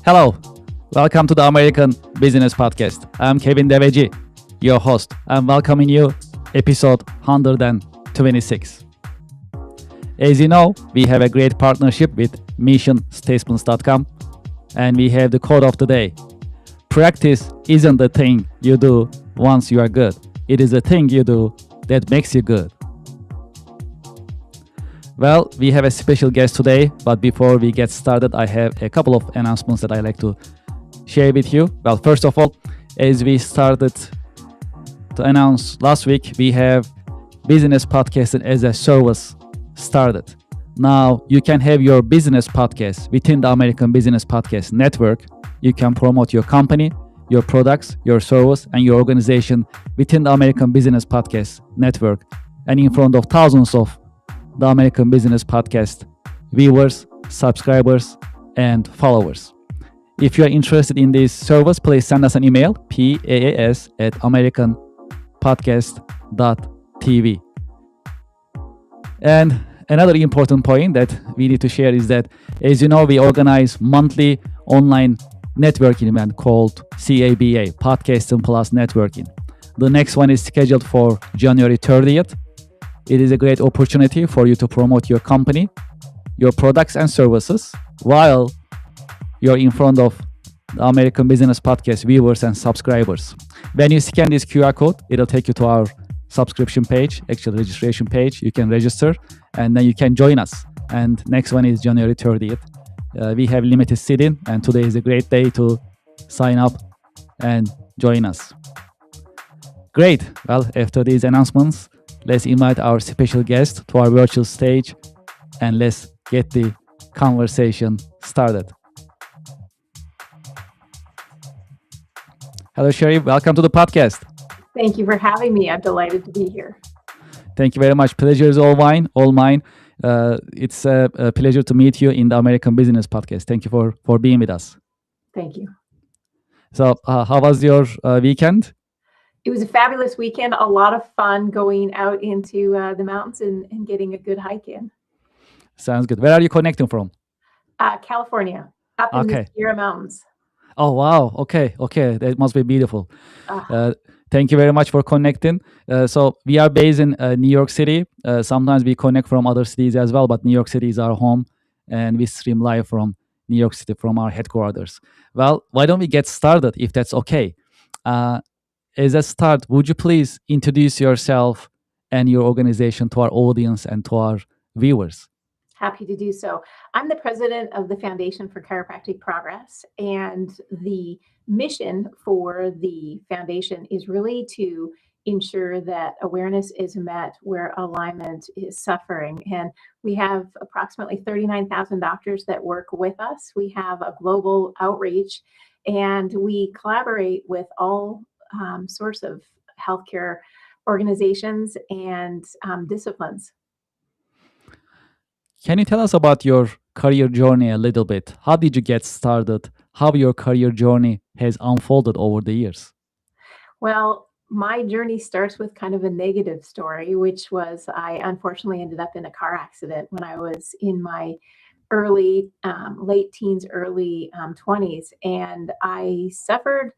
Hello, welcome to the American Business Podcast. I'm Kevin Devecioglu, your host. I'm welcoming you episode 126. As you know, we have a great partnership with missionstatements.com, and we have the quote of the day. Practice isn't the thing you do once you are good. It is the thing you do that makes you good. Well, we have a special guest today, but before we get started, I have a couple of announcements that I like to share with you. Well, first of all, as we started to announce last week, we have business podcasting as a service started. Now you can have your business podcast within the American Business Podcast Network. You can promote your company, your products, your service, and your organization within the American Business Podcast Network and in front of thousands of the American Business Podcast viewers, subscribers, and followers. If you are interested in this service, please send us an email, paas@americanpodcast.tv. And another important point that we need to share is that, as you know, we organize monthly online networking event called CABA, Podcasting Plus Networking. The next one is scheduled for January 30th. It is a great opportunity for you to promote your company, your products and services while you're in front of the American Business Podcast viewers and subscribers. When you scan this QR code, it'll take you to our subscription page, actual registration page. You can register and then you can join us. And next one is January 30th. We have limited seating and today is a great day to sign up and join us. Great. Well, after these announcements, let's invite our special guest to our virtual stage and let's get the conversation started. Hello, Sherry. Welcome to the podcast. Thank you for having me. I'm delighted to be here. Thank you very much. Pleasure is all mine. It's a pleasure to meet you in the American Business Podcast. Thank you for being with us. Thank you. So how was your weekend? It was a fabulous weekend. A lot of fun going out into the mountains and getting a good hike in. Sounds good. Where are you connecting from? California, up in the Sierra Mountains. Oh, wow. Okay. That must be beautiful. Thank you very much for connecting. So we are based in New York City. Sometimes we connect from other cities as well, but New York City is our home and we stream live from New York City from our headquarters. Well, why don't we get started if that's okay? As a start, would you please introduce yourself and your organization to our audience and to our viewers? Happy to do so. I'm the president of the Foundation for Chiropractic Progress, and the mission for the foundation is really to ensure that awareness is met where alignment is suffering. And we have approximately 39,000 doctors that work with us. We have a global outreach, and we collaborate with all sorts of healthcare organizations and disciplines. Can you tell us about your career journey a little bit? How did you get started? How your career journey has unfolded over the years? Well, my journey starts with kind of a negative story, which was I unfortunately ended up in a car accident when I was in my late teens, early 20s, and I suffered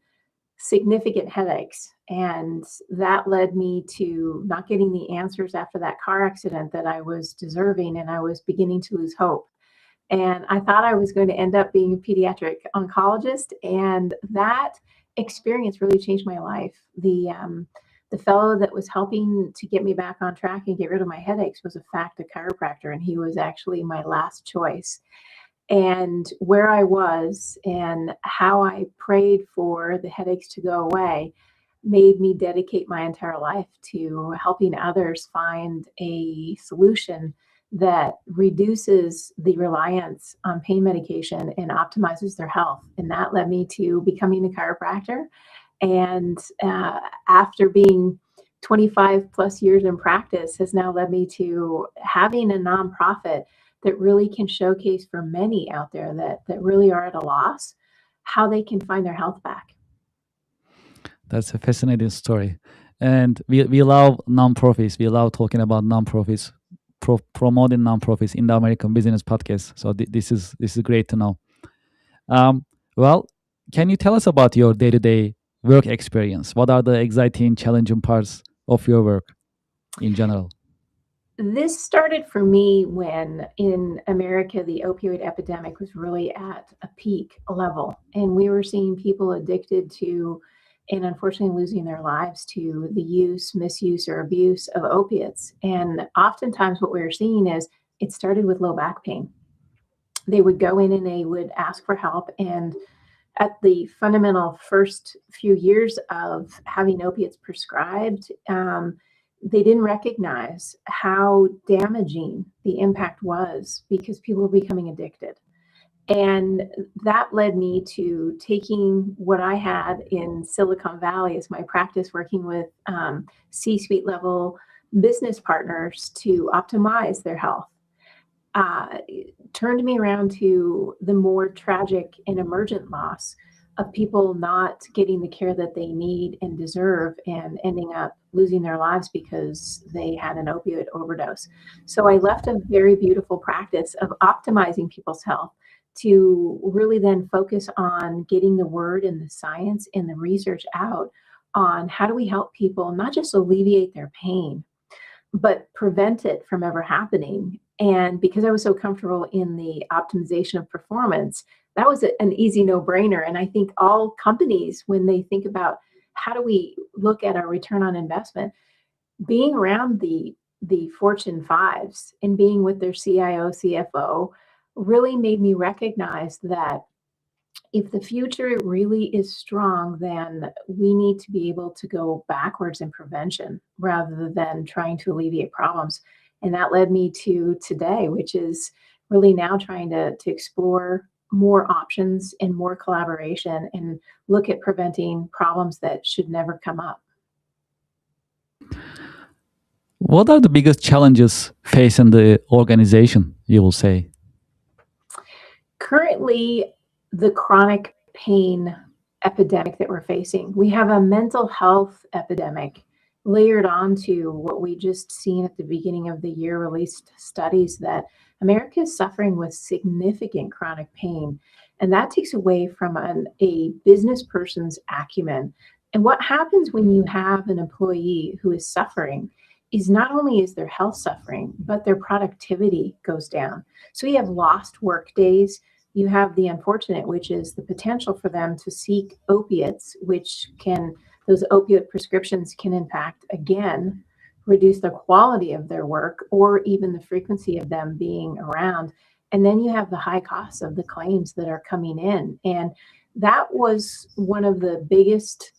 significant headaches, and that led me to not getting the answers after that car accident that I was deserving, and I was beginning to lose hope. And I thought I was going to end up being a pediatric oncologist, and that experience really changed my life. The fellow that was helping to get me back on track and get rid of my headaches was in fact a chiropractor, and he was actually my last choice. And where I was and how I prayed for the headaches to go away made me dedicate my entire life to helping others find a solution that reduces the reliance on pain medication and optimizes their health. And that led me to becoming a chiropractor. And after being 25 plus years in practice has now led me to having a nonprofit that really can showcase for many out there that really are at a loss how they can find their health back. That's a fascinating story. And we love nonprofits. We love talking about nonprofits, promoting nonprofits in the American Business Podcast. So this is great to know. Well, can you tell us about your day-to-day work experience? What are the exciting, challenging parts of your work in general? This started for me when in America, the opioid epidemic was really at a peak level. And we were seeing people addicted to, and unfortunately losing their lives to the use, misuse, or abuse of opiates. And oftentimes, what we were seeing is it started with low back pain. They would go in and they would ask for help. And at the fundamental first few years of having opiates prescribed, they didn't recognize how damaging the impact was because people were becoming addicted. And that led me to taking what I had in Silicon Valley as my practice, working with C suite level business partners to optimize their health. uh, Turned me around to the more tragic and emergent loss of people not getting the care that they need and deserve and ending up losing their lives because they had an opioid overdose. So I left a very beautiful practice of optimizing people's health to really then focus on getting the word and the science and the research out on how do we help people not just alleviate their pain, but prevent it from ever happening. And because I was so comfortable in the optimization of performance, that was an easy no-brainer. And I think all companies, when they think about how do we look at our return on investment, being around the Fortune fives and being with their CIO, CFO really made me recognize that if the future really is strong, then we need to be able to go backwards in prevention rather than trying to alleviate problems. And that led me to today, which is really now trying to explore more options and more collaboration and look at preventing problems that should never come up. What are the biggest challenges facing the organization, you will say? Currently, the chronic pain epidemic that we're facing, we have a mental health epidemic layered onto what we just seen at the beginning of the year released studies that America is suffering with significant chronic pain. And that takes away from a business person's acumen. And what happens when you have an employee who is suffering is not only is their health suffering, but their productivity goes down. So you have lost work days. You have the unfortunate, which is the potential for them to seek opiates, which can, those opioid prescriptions can in fact, again, reduce the quality of their work or even the frequency of them being around. And then you have the high costs of the claims that are coming in. And that was one of the biggest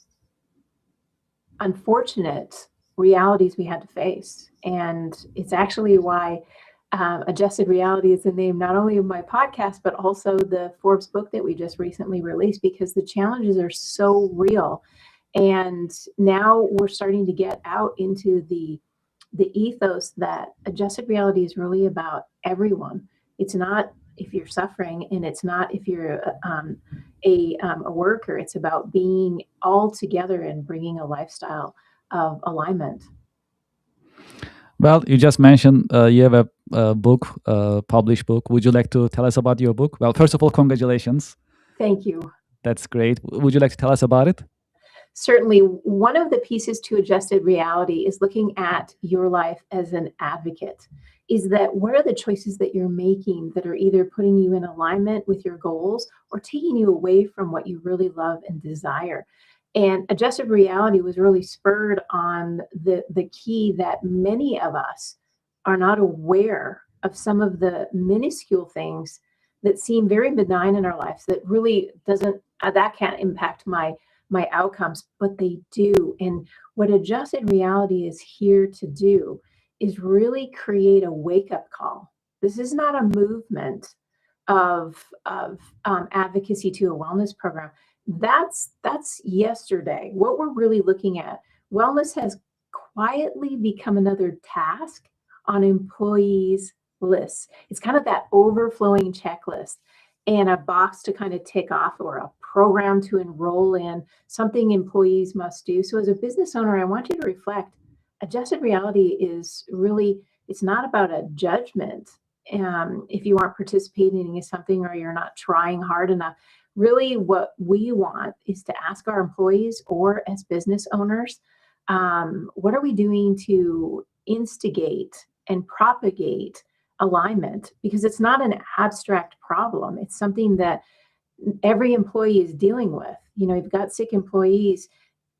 unfortunate realities we had to face. And it's actually why Adjusted Reality is the name not only of my podcast, but also the Forbes book that we just recently released, because the challenges are so real. And now we're starting to get out into the ethos that Adjusted Reality is really about everyone. It's not if you're suffering, and it's not if you're a worker. It's about being all together and bringing a lifestyle of alignment. Well, you just mentioned you have a book, published book. Would you like to tell us about your book? Well, first of all, congratulations. Thank you. That's great. Would you like to tell us about it? Certainly, one of the pieces to Adjusted Reality is looking at your life as an advocate. Is that what are the choices that you're making that are either putting you in alignment with your goals or taking you away from what you really love and desire? And Adjusted Reality was really spurred on the key that many of us are not aware of some of the minuscule things that seem very benign in our lives that really doesn't, that can't impact my outcomes, but they do. And what Adjusted Reality is here to do is really create a wake-up call. This is not a movement of advocacy to a wellness program. That's yesterday. What we're really looking at, wellness has quietly become another task on employees' lists. It's kind of that overflowing checklist and a box to kind of tick off, or a program to enroll in, something employees must do. So as a business owner, I want you to reflect, Adjusted Reality is really, it's not about a judgment if you aren't participating in something or you're not trying hard enough. really what we want is to ask our employees or as business owners, what are we doing to instigate and propagate alignment? Because it's not an abstract problem. It's something that every employee is dealing with. You've got sick employees.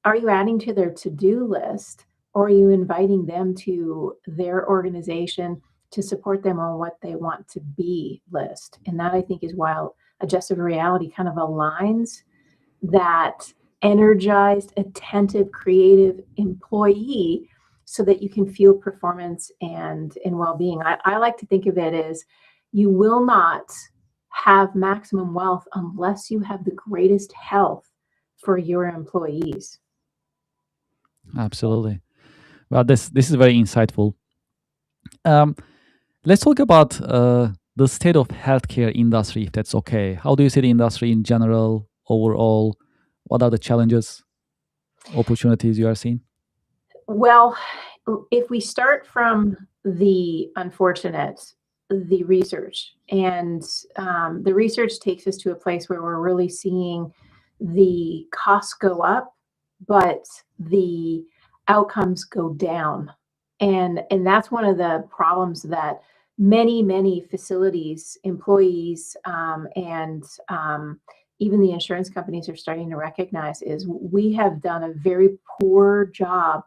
Are you adding to their to-do list, or are you inviting them to their organization to support them on what they want to be list? And that, I think, is why adjusted reality kind of aligns that energized, attentive, creative employee so that you can feel performance and well-being. I like to think of it as you will not have maximum wealth unless you have the greatest health for your employees. Absolutely. Well, this is very insightful. Let's talk about the state of healthcare industry, if that's okay. How do you see the industry in general, overall? What are the challenges, opportunities you are seeing? Well, if we start from the unfortunate, the research, and the research takes us to a place where we're really seeing the costs go up, but the outcomes go down. And that's one of the problems that many facilities, employees, and even the insurance companies are starting to recognize is we have done a very poor job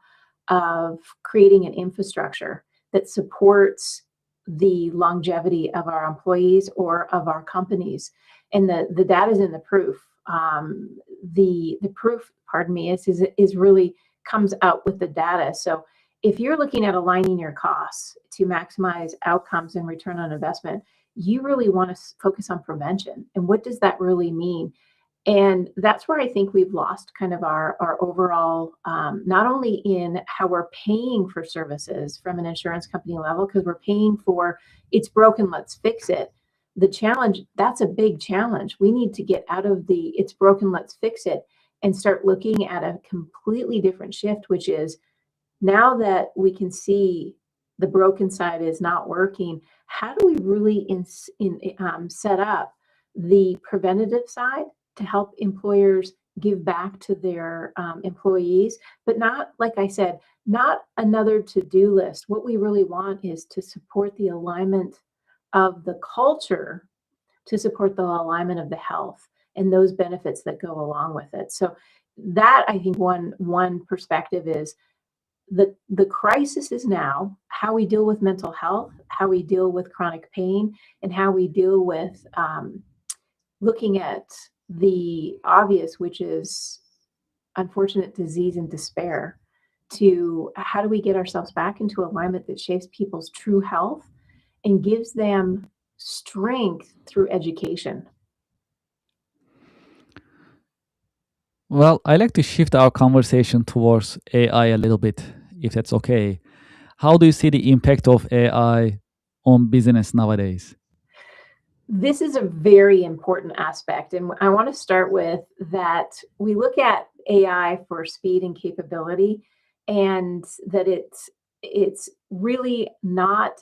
of creating an infrastructure that supports the longevity of our employees or of our companies. And the data is in the proof. The proof, pardon me, is really comes out with the data. So if you're looking at aligning your costs to maximize outcomes and return on investment, you really want to focus on prevention. And what does that really mean? And that's where I think we've lost kind of our overall, not only in how we're paying for services from an insurance company level, because we're paying for it's broken, let's fix it. The challenge, that's a big challenge. We need to get out of the it's broken, let's fix it, and start looking at a completely different shift, which is now that we can see the broken side is not working, how do we really set up the preventative side to help employers give back to their employees, but not, like I said, not another to-do list. What we really want is to support the alignment of the culture, to support the alignment of the health and those benefits that go along with it. So that, I think, one perspective is the crisis is now how we deal with mental health, how we deal with chronic pain, and how we deal with looking at the obvious, which is unfortunate disease and despair, to how do we get ourselves back into alignment that shapes people's true health and gives them strength through education. Well, I like to shift our conversation towards AI a little bit, if that's okay. How do you see the impact of AI on business nowadays? This is a very important aspect, and I want to start with that we look at AI for speed and capability, and that it's really not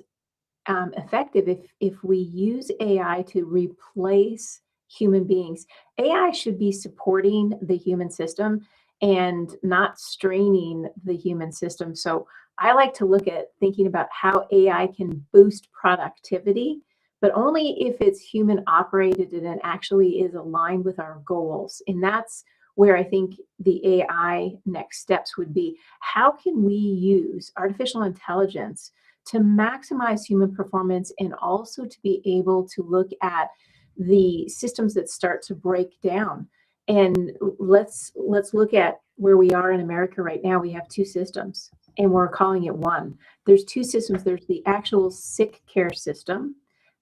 effective if we use AI to replace human beings. AI should be supporting the human system and not straining the human system. So I like to look at thinking about how AI can boost productivity, but only if it's human operated and it actually is aligned with our goals. And that's where I think the AI next steps would be. How can we use artificial intelligence to maximize human performance and also to be able to look at the systems that start to break down? And let's look at where we are in America right now. We have two systems and we're calling it one. There's two systems. There's the actual sick care system,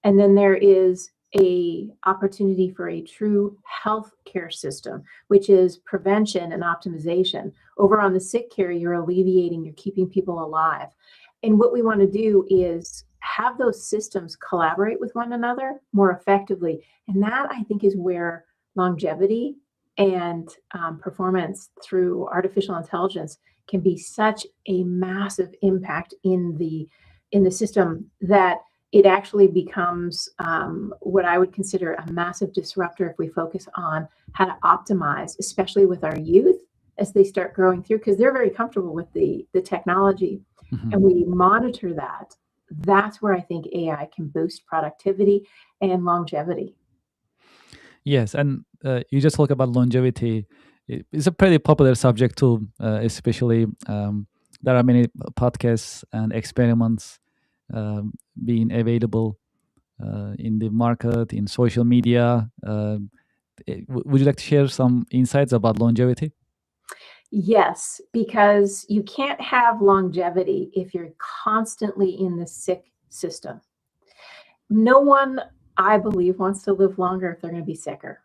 and then there is a opportunity for a true health care system, which is prevention and optimization. Over on the sick care, you're alleviating, you're keeping people alive. And what we want to do is have those systems collaborate with one another more effectively. And that, I think, is where longevity and performance through artificial intelligence can be such a massive impact in the system, that it actually becomes what I would consider a massive disruptor if we focus on how to optimize, especially with our youth as they start growing through, because they're very comfortable with the technology, and we monitor that. That's where I think AI can boost productivity and longevity. Yes, and you just talk about longevity. It's a pretty popular subject too, especially there are many podcasts and experiments being available in the market, in social media. Would you like to share some insights about longevity? Yes, because you can't have longevity if you're constantly in the sick system. No one, I believe, wants to live longer if they're going to be sicker.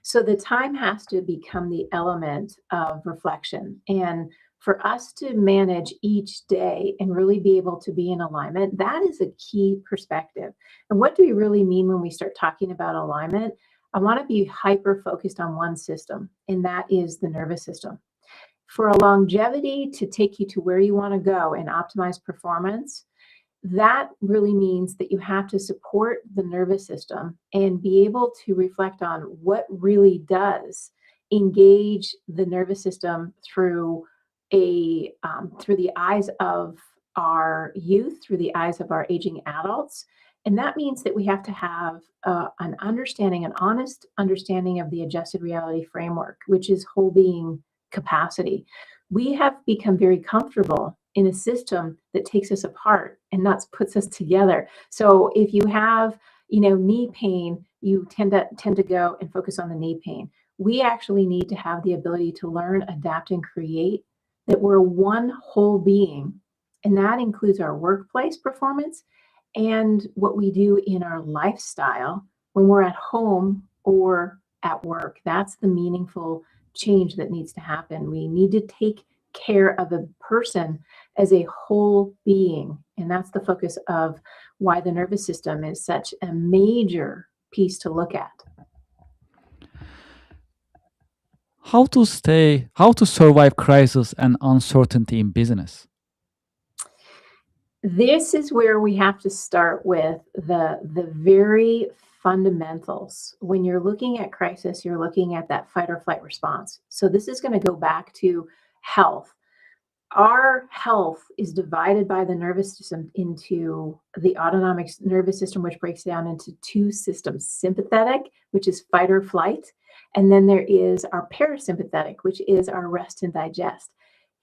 So the time has to become the element of reflection. And for us to manage each day and really be able to be in alignment, that is a key perspective. And what do we really mean when we start talking about alignment? I want to be hyper focused on one system, and that is the nervous system. For a longevity to take you to where you want to go and optimize performance, that really means that you have to support the nervous system and be able to reflect on what really does engage the nervous system through through the eyes of our youth, through the eyes of our aging adults. And that means that we have to have an understanding, an honest understanding of the adjusted reality framework, which is whole being capacity. We have become very comfortable in a system that takes us apart and not puts us together. So if you have, knee pain, you tend to go and focus on the knee pain. We actually need to have the ability to learn, adapt, and create, that we're one whole being. And that includes our workplace performance and what we do in our lifestyle when we're at home or at work. That's the meaningful change that needs to happen. We need to take care of a person as a whole being. And that's the focus of why the nervous system is such a major piece to look at. How to survive crisis and uncertainty in business? This is where we have to start with the very fundamentals. When you're looking at crisis, you're looking at that fight or flight response. So this is going to go back to health. Our health is divided by the nervous system into the autonomic nervous system, which breaks down into two systems: sympathetic, which is fight or flight, and then there is our parasympathetic, which is our rest and digest.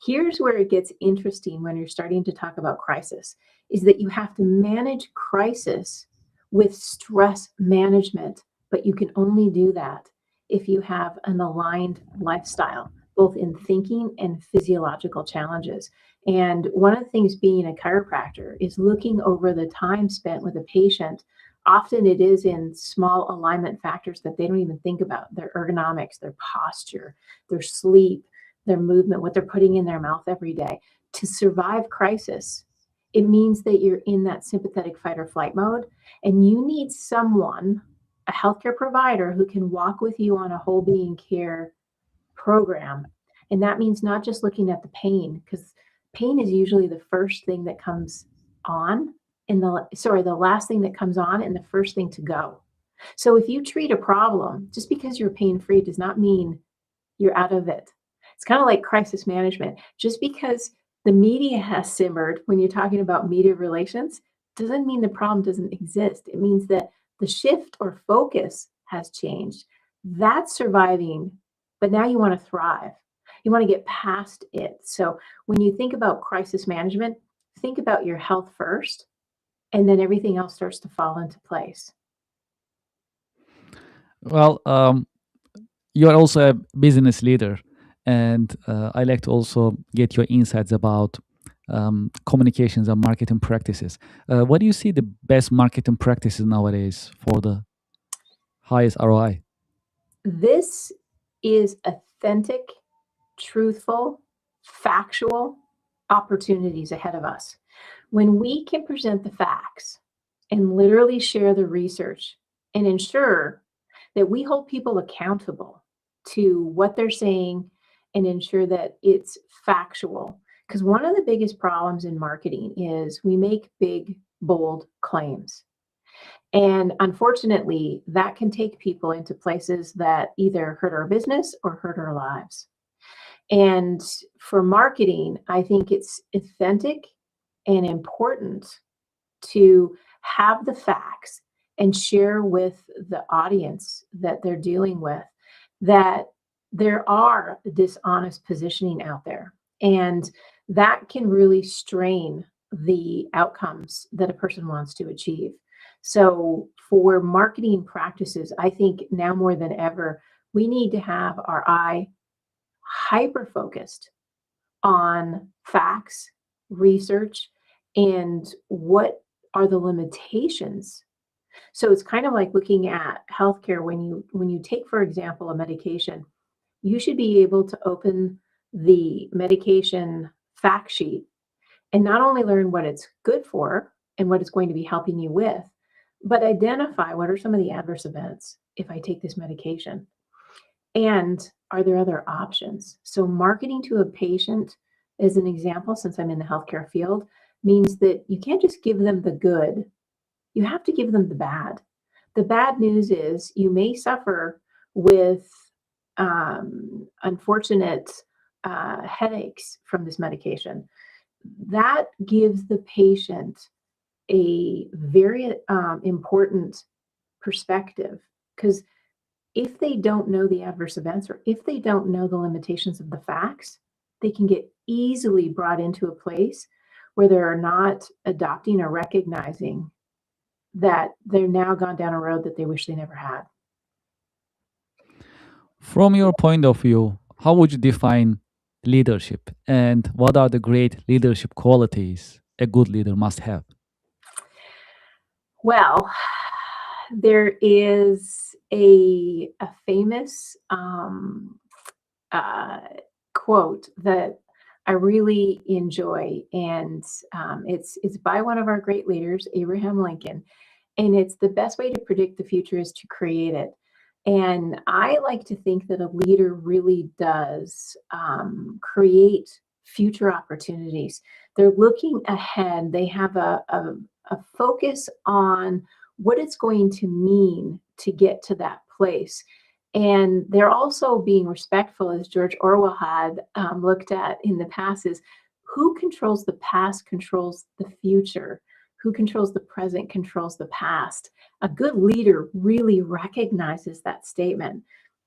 Here's where it gets interesting when you're starting to talk about crisis, is that you have to manage crisis with stress management, but you can only do that if you have an aligned lifestyle, both in thinking and physiological challenges. And one of the things being a chiropractor is looking over the time spent with a patient. Often it is in small alignment factors that they don't even think about: their ergonomics, their posture, their sleep, their movement, what they're putting in their mouth every day. To survive crisis, it means that you're in that sympathetic fight or flight mode, and you need someone, a healthcare provider, who can walk with you on a whole being care program. And that means not just looking at the pain, because pain is usually the first thing that comes on the last thing that comes on and the first thing to go. So if you treat a problem, just because you're pain free does not mean you're out of it. It's kind of like crisis management. Just because the media has simmered when you're talking about media relations doesn't mean the problem doesn't exist. It means that the shift or focus has changed. That's surviving, but now you want to thrive. You want to get past it. So when you think about crisis management, think about your health first, and then everything else starts to fall into place. Well, you are also a business leader, and I like to also get your insights about communications and marketing practices. What do you see the best marketing practices nowadays for the highest ROI? This is authentic, truthful, factual opportunities ahead of us. When we can present the facts and literally share the research and ensure that we hold people accountable to what they're saying and ensure that it's factual. Because one of the biggest problems in marketing is we make big bold claims. And unfortunately, that can take people into places that either hurt our business or hurt our lives. And for marketing, I think it's authentic and important to have the facts and share with the audience that they're dealing with that there are dishonest positioning out there. And that can really strain the outcomes that a person wants to achieve. So, for marketing practices, I think now more than ever, we need to have our eye hyper focused on facts, research, and what are the limitations. So it's kind of like looking at healthcare. When you take, for example, a medication, you should be able to open the medication fact sheet and not only learn what it's good for and what it's going to be helping you with, but identify what are some of the adverse events if I take this medication. And are there other options? So marketing to a patient, as an example, since I'm in the healthcare field, means that you can't just give them the good. You have to give them the bad. The bad news is you may suffer with unfortunate headaches from this medication. That gives the patient a very important perspective, because if they don't know the adverse events or if they don't know the limitations of the facts, they can get easily brought into a place where they're not adopting or recognizing that they're now gone down a road that they wish they never had. From your point of view, how would you define leadership and what are the great leadership qualities a good leader must have? Well, there is a famous quote that I really enjoy, and it's by one of our great leaders, Abraham Lincoln, and it's the best way to predict the future is to create it. And I like to think that a leader really does create future opportunities. They're looking ahead. They have a focus on what it's going to mean to get to that place. And they're also being respectful, as George Orwell had looked at in the past, is who controls the past controls the future. Who controls the present controls the past. A good leader really recognizes that statement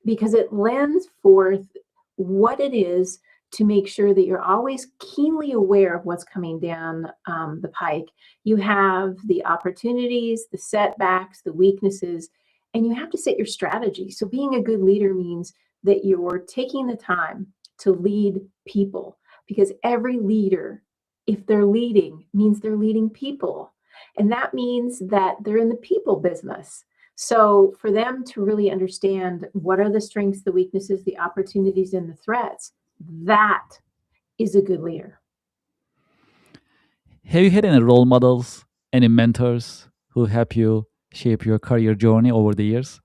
because it lends forth what it is to make sure that you're always keenly aware of what's coming down the pike. You have the opportunities, the setbacks, the weaknesses, and you have to set your strategy. So being a good leader means that you're taking the time to lead people, because every leader, if they're leading, means they're leading people. And that means that they're in the people business. So for them to really understand what are the strengths, the weaknesses, the opportunities, and the threats, that is a good leader. Have you had any role models, any mentors who help you shape your career journey over the years?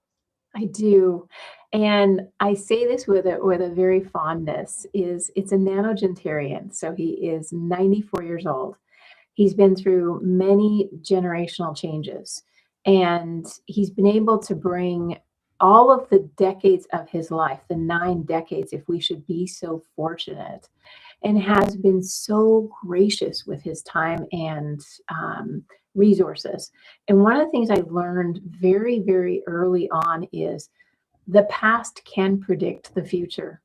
I do. And I say this with a very fondness, is it's a nanogentarian. So he is 94 years old. He's been through many generational changes, and he's been able to bring all of the decades of his life, the 9 decades, if we should be so fortunate, and has been so gracious with his time and resources. And one of the things I learned very, very early on is the past can predict the future.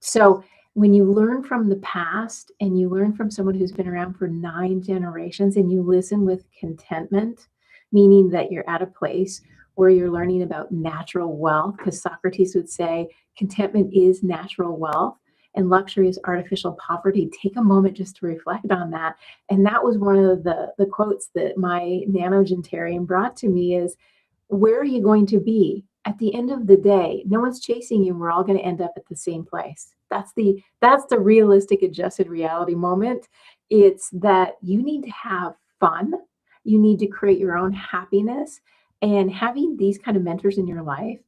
So when you learn from the past and you learn from someone who's been around for 9 generations and you listen with contentment, meaning that you're at a place where you're learning about natural wealth, because Socrates would say contentment is natural wealth and luxury is artificial poverty. Take a moment just to reflect on that. And that was one of the quotes that my nanogentarian brought to me is, where are you going to be? At the end of the day, no one's chasing you. We're all going to end up at the same place. That's the realistic adjusted reality moment. It's that you need to have fun. You need to create your own happiness. And having these kind of mentors in your life,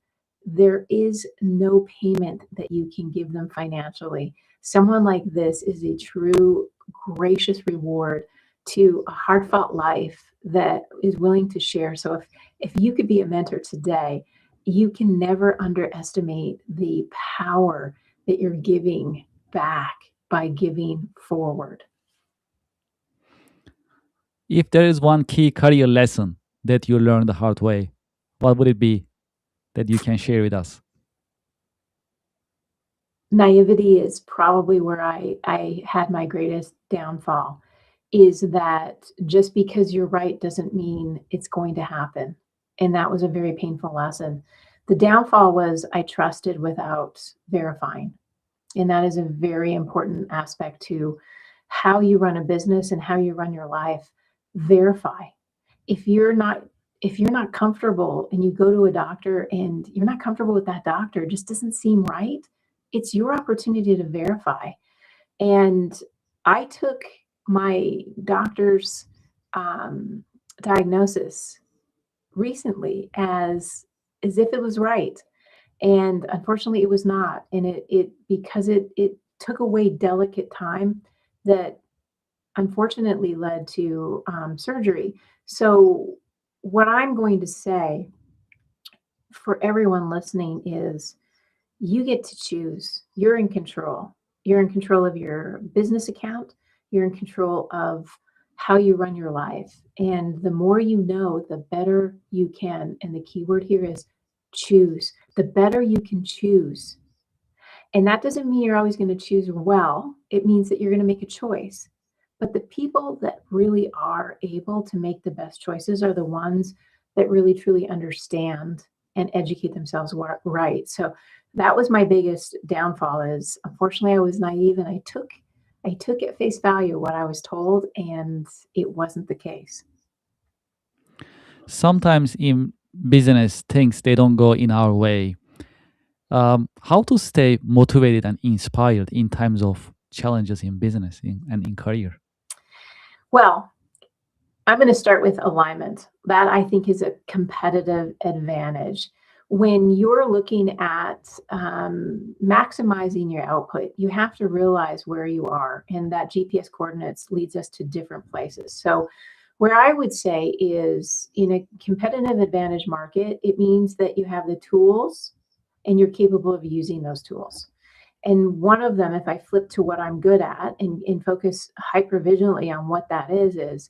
there is no payment that you can give them financially. Someone like this is a true gracious reward to a heartfelt life that is willing to share. So if you could be a mentor today, you can never underestimate the power that you're giving back by giving forward. If there is one key career lesson that you learned the hard way, what would it be that you can share with us? Naivety is probably where I had my greatest downfall, is that just because you're right doesn't mean it's going to happen. And that was a very painful lesson. The downfall was I trusted without verifying. And that is a very important aspect to how you run a business and how you run your life. Verify. If you're not if you're not comfortable and you go to a doctor and you're not comfortable with that doctor, it just doesn't seem right, it's your opportunity to verify. And I took my doctor's um, diagnosis recently as if it was right, and unfortunately it was not. And it because it took away delicate time that unfortunately led to surgery. So what I'm going to say for everyone listening is you get to choose. You're in control. You're in control of your business account. You're in control of how you run your life. And the more you know, the better you can. And the key word here is choose. The better you can choose. And that doesn't mean you're always going to choose well. It means that you're going to make a choice. But the people that really are able to make the best choices are the ones that really truly understand and educate themselves right. So that was my biggest downfall, is unfortunately I was naive and I took at face value what I was told, and it wasn't the case. Sometimes in business, things they don't go in our way. How to stay motivated and inspired in times of challenges in business and in career? Well, I'm going to start with alignment. That I think is a competitive advantage. When you're looking at maximizing your output, you have to realize where you are, and that GPS coordinates leads us to different places. So where I would say is in a competitive advantage market, it means that you have the tools and you're capable of using those tools. And one of them, if I flip to what I'm good at and focus hyper vigilantly on what that is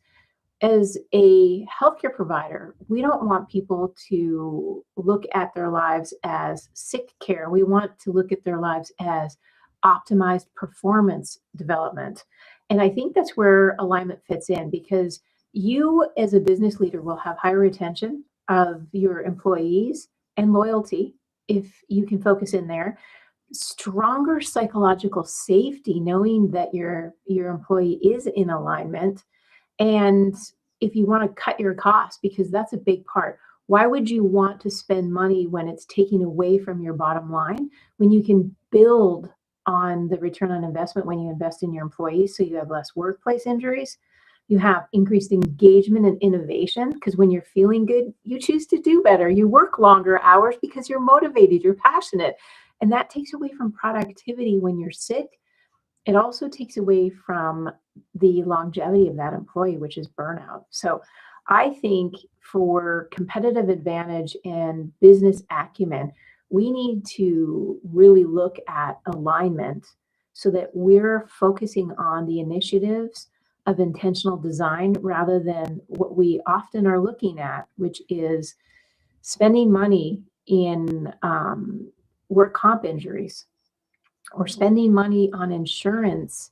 as a healthcare provider, we don't want people to look at their lives as sick care. We want to look at their lives as optimized performance development. And I think that's where alignment fits in, because you as a business leader will have higher retention of your employees and loyalty if you can focus in there. Stronger psychological safety, knowing that your employee is in alignment. And if you want to cut your costs, because that's a big part, why would you want to spend money when it's taking away from your bottom line, when you can build on the return on investment when you invest in your employees, so you have less workplace injuries, you have increased engagement and innovation, because when you're feeling good, you choose to do better. You work longer hours because you're motivated, you're passionate. And that takes away from productivity when you're sick. It also takes away from the longevity of that employee, which is burnout. So I think for competitive advantage and business acumen, we need to really look at alignment so that we're focusing on the initiatives of intentional design rather than what we often are looking at, which is spending money in work comp injuries, or spending money on insurance,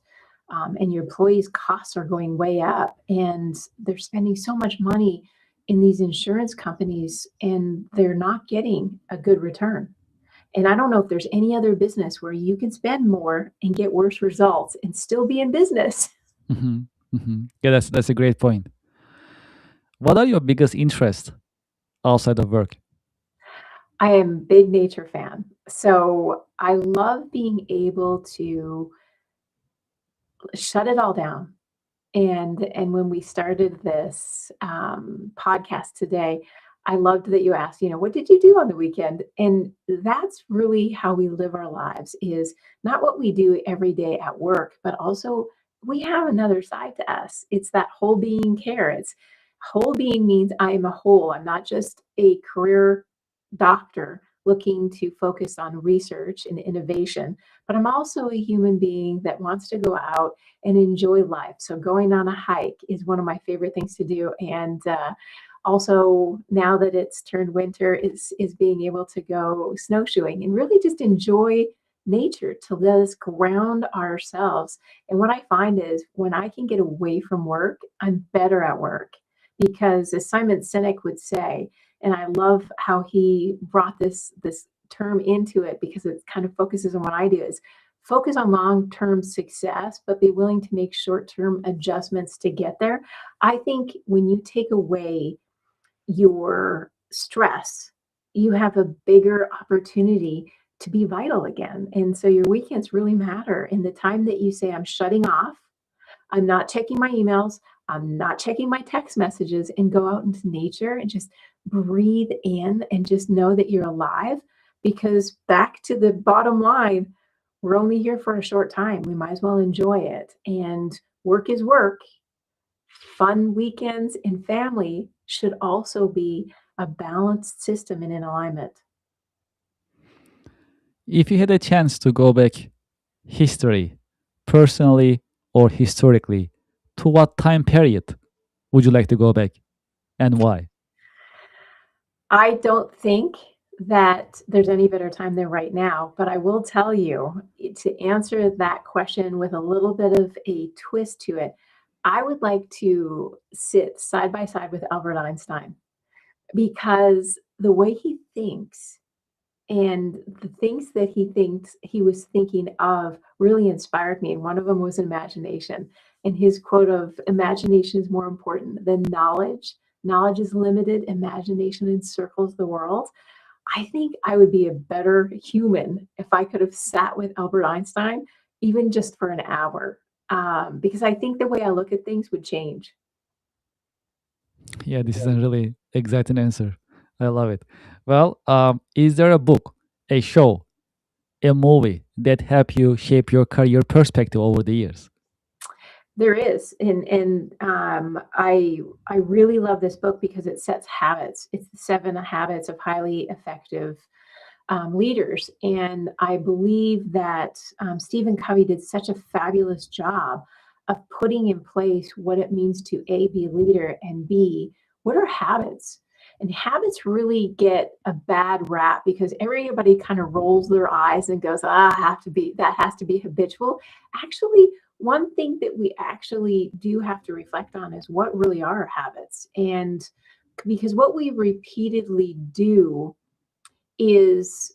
and your employees' costs are going way up, and they're spending so much money in these insurance companies, and they're not getting a good return. And I don't know if there's any other business where you can spend more and get worse results and still be in business. Hmm. Hmm. Yeah, that's a great point. What are your biggest interests outside of work? I am a big nature fan. So I love being able to shut it all down. And when we started this podcast today, I loved that you asked, what did you do on the weekend? And that's really how we live our lives, is not what we do every day at work, but also we have another side to us. It's that whole being care. It's whole being means I am a whole. I'm not just a career doctor looking to focus on research and innovation, but I'm also a human being that wants to go out and enjoy life. So going on a hike is one of my favorite things to do. And also now that it's turned winter is being able to go snowshoeing and really just enjoy nature to let us ground ourselves. And what I find is when I can get away from work, I'm better at work. Because as Simon Sinek would say, and I love how he brought this term into it because it kind of focuses on what I do is focus on long-term success, but be willing to make short-term adjustments to get there. I think when you take away your stress, you have a bigger opportunity to be vital again. And so your weekends really matter. And the time that you say, I'm shutting off, I'm not checking my emails, I'm not checking my text messages, and go out into nature and just breathe in and just know that you're alive. Because back to the bottom line, we're only here for a short time. We might as well enjoy it. And work is work. Fun weekends and family should also be a balanced system and in alignment. If you had a chance to go back history, personally or historically, to what time period would you like to go back and why? I don't think that there's any better time than right now, but I will tell you to answer that question with a little bit of a twist to it. I would like to sit side by side with Albert Einstein because the way he thinks and the things that he thinks he was thinking of really inspired me. And one of them was imagination. And his quote of imagination is more important than knowledge. Knowledge is limited, imagination encircles the world. I think I would be a better human if I could have sat with Albert Einstein, even just for an hour, because I think the way I look at things would change. Yeah, this is a really exciting answer. I love it. Well, is there a book, a show, a movie that helped you shape your career perspective over the years? There is, and I really love this book because it sets habits. It's the 7 Habits of Highly Effective Leaders, and I believe that Stephen Covey did such a fabulous job of putting in place what it means to A, be a leader, and B, what are habits? And habits really get a bad rap because everybody kind of rolls their eyes and goes, ah, that has to be habitual. Actually, one thing that we actually do have to reflect on is what really are our habits. And because what we repeatedly do is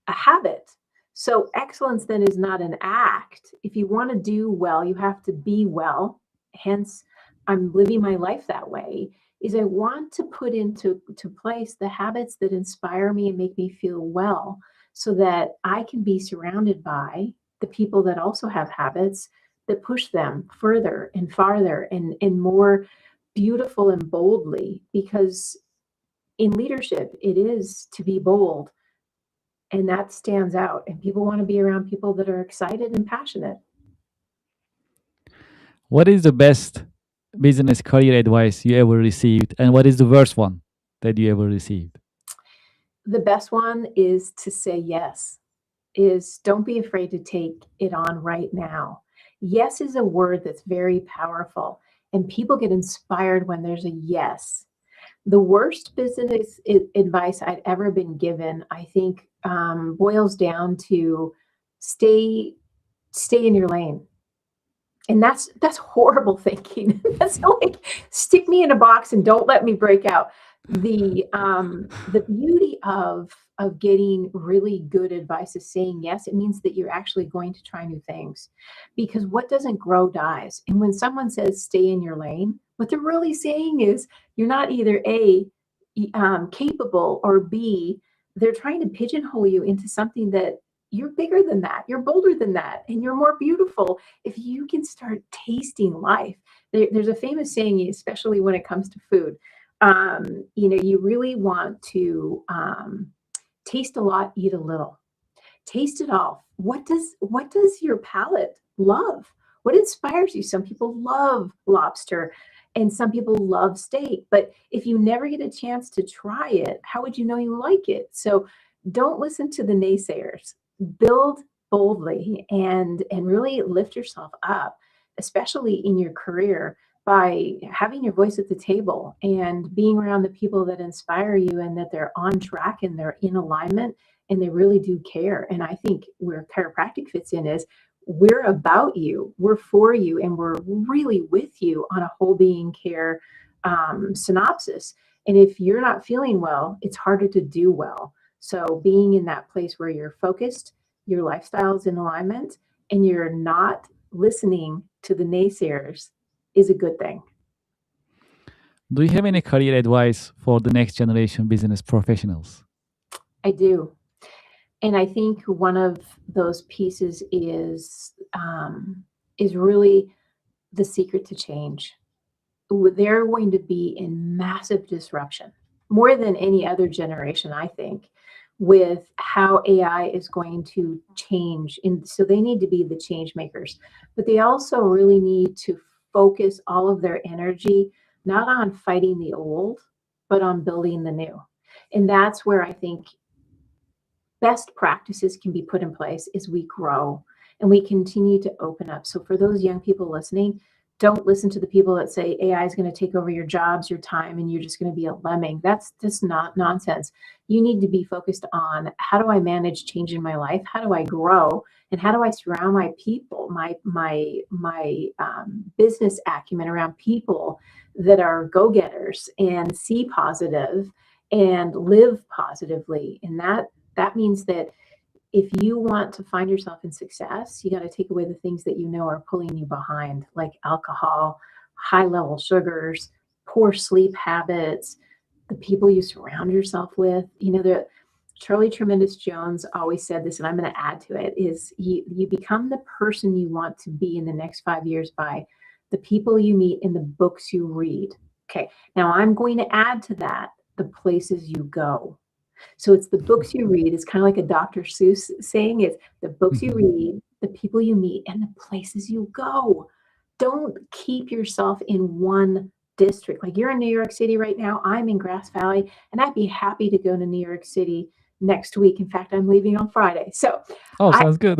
a habit. So excellence then is not an act. If you want to do well, you have to be well. Hence, I'm living my life that way. Is I want to put into place the habits that inspire me and make me feel well so that I can be surrounded by the people that also have habits that push them further and farther and more beautiful and boldly. Because in leadership, it is to be bold and that stands out. And people want to be around people that are excited and passionate. What is the best business career advice you ever received, and what is the worst one that you ever received? The best one is to say yes, is don't be afraid to take it on right now. Yes is a word that's very powerful, and people get inspired when there's a yes. The worst business advice I'd ever been given, I think, boils down to stay stay in your lane. And that's horrible thinking. That's like stick me in a box and don't let me break out. The beauty of getting really good advice is saying yes. It means that you're actually going to try new things, because what doesn't grow dies. And when someone says stay in your lane, what they're really saying is you're not either A, capable, or B, they're trying to pigeonhole you into something that you're bigger than that, you're bolder than that, and you're more beautiful if you can start tasting life. There's a famous saying, especially when it comes to food. You really want to taste a lot, eat a little. Taste it all. What does your palate love? What inspires you? Some people love lobster and some people love steak, but if you never get a chance to try it, how would you know you like it? So don't listen to the naysayers. Build boldly and really lift yourself up, especially in your career, by having your voice at the table and being around the people that inspire you and that they're on track and they're in alignment and they really do care. And I think where chiropractic fits in is we're about you, we're for you, and we're really with you on a whole being care synopsis. And if you're not feeling well, it's harder to do well. So being in that place where you're focused, your lifestyle's in alignment, and you're not listening to the naysayers is a good thing. Do you have any career advice for the next generation business professionals? I do. And I think one of those pieces is really the secret to change. They're going to be in massive disruption, more than any other generation, I think, with how AI is going to change. And so they need to be the change makers, but they also really need to focus all of their energy not on fighting the old, but on building the new. And that's where I think best practices can be put in place as we grow and we continue to open up. So for those young people listening, don't listen to the people that say AI is going to take over your jobs, your time, and you're just going to be a lemming. That's just not nonsense. You need to be focused on, how do I manage change in my life? How do I grow? And how do I surround my people, my business acumen around people that are go-getters and see positive and live positively? And that means that if you want to find yourself in success, you got to take away the things that you know are pulling you behind, like alcohol, high level sugars, poor sleep habits, the people you surround yourself with. You know, Charlie Tremendous Jones always said this, and I'm going to add to it, is you become the person you want to be in the next 5 years by the people you meet and the books you read. Okay, now I'm going to add to that the places you go. So it's the books you read. It's kind of like a Dr. Seuss saying, it's the books you read, the people you meet, and the places you go. Don't keep yourself in one district. Like, you're in New York City right now. I'm in Grass Valley, and I'd be happy to go to New York City next week. In fact, I'm leaving on Friday. So sounds good.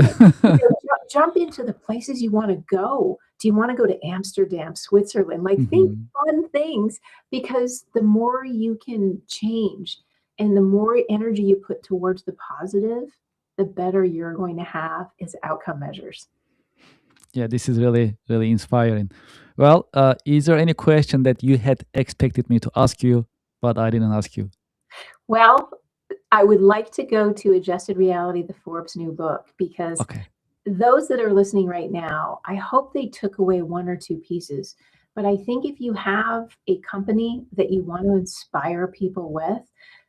Jump into the places you want to go. Do you want to go to Amsterdam, Switzerland? Like, think fun things, because the more you can change and the more energy you put towards the positive, the better you're going to have as outcome measures. Yeah, this is really, really inspiring. Well, is there any question that you had expected me to ask you, but I didn't ask you? Well, I would like to go to Adjusted Reality, the Forbes new book, because those that are listening right now, I hope they took away one or two pieces. But I think if you have a company that you want to inspire people with,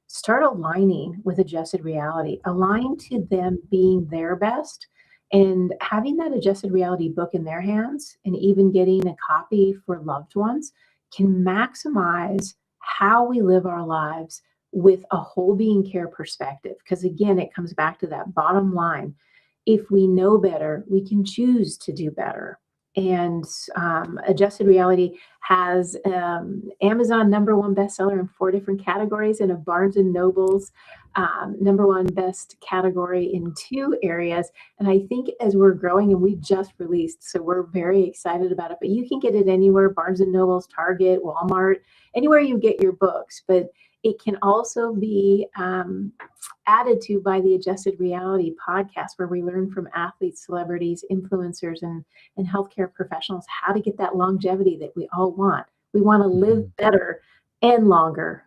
start aligning with Adjusted Reality, align to them being their best, and having that Adjusted Reality book in their hands and even getting a copy for loved ones can maximize how we live our lives with a whole being care perspective. Because again, it comes back to that bottom line. If we know better, we can choose to do better. And Adjusted Reality has Amazon #1 bestseller in 4 different categories, and a Barnes and Noble's #1 best category in 2 areas. And I think as we're growing, and we just released, so we're very excited about it, but you can get it anywhere, Barnes and Noble's, Target, Walmart, anywhere you get your books. But it can also be added to by the Adjusted Reality podcast, where we learn from athletes, celebrities, influencers, and healthcare professionals how to get that longevity that we all want. We want to live better and longer.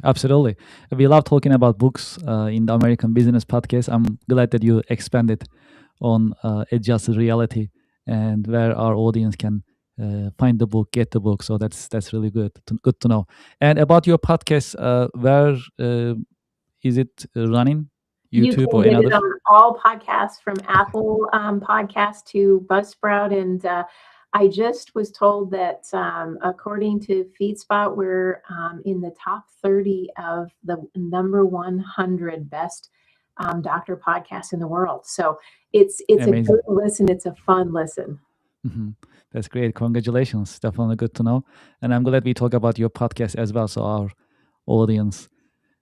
Absolutely. We love talking about books in the American Business Podcast. I'm glad that you expanded on Adjusted Reality and where our audience can find the book, get the book. So that's really good to know. And about your podcast, where is it running? YouTube or any other? You can get it on all podcasts, from Apple Podcasts to Buzzsprout. And I just was told that according to FeedSpot, we're in the top 30 of the #100 best doctor podcasts in the world. So it's a Amazing. good listen. It's a fun listen. That's great. Congratulations. Definitely good to know. And I'm glad we talk about your podcast as well, so our audience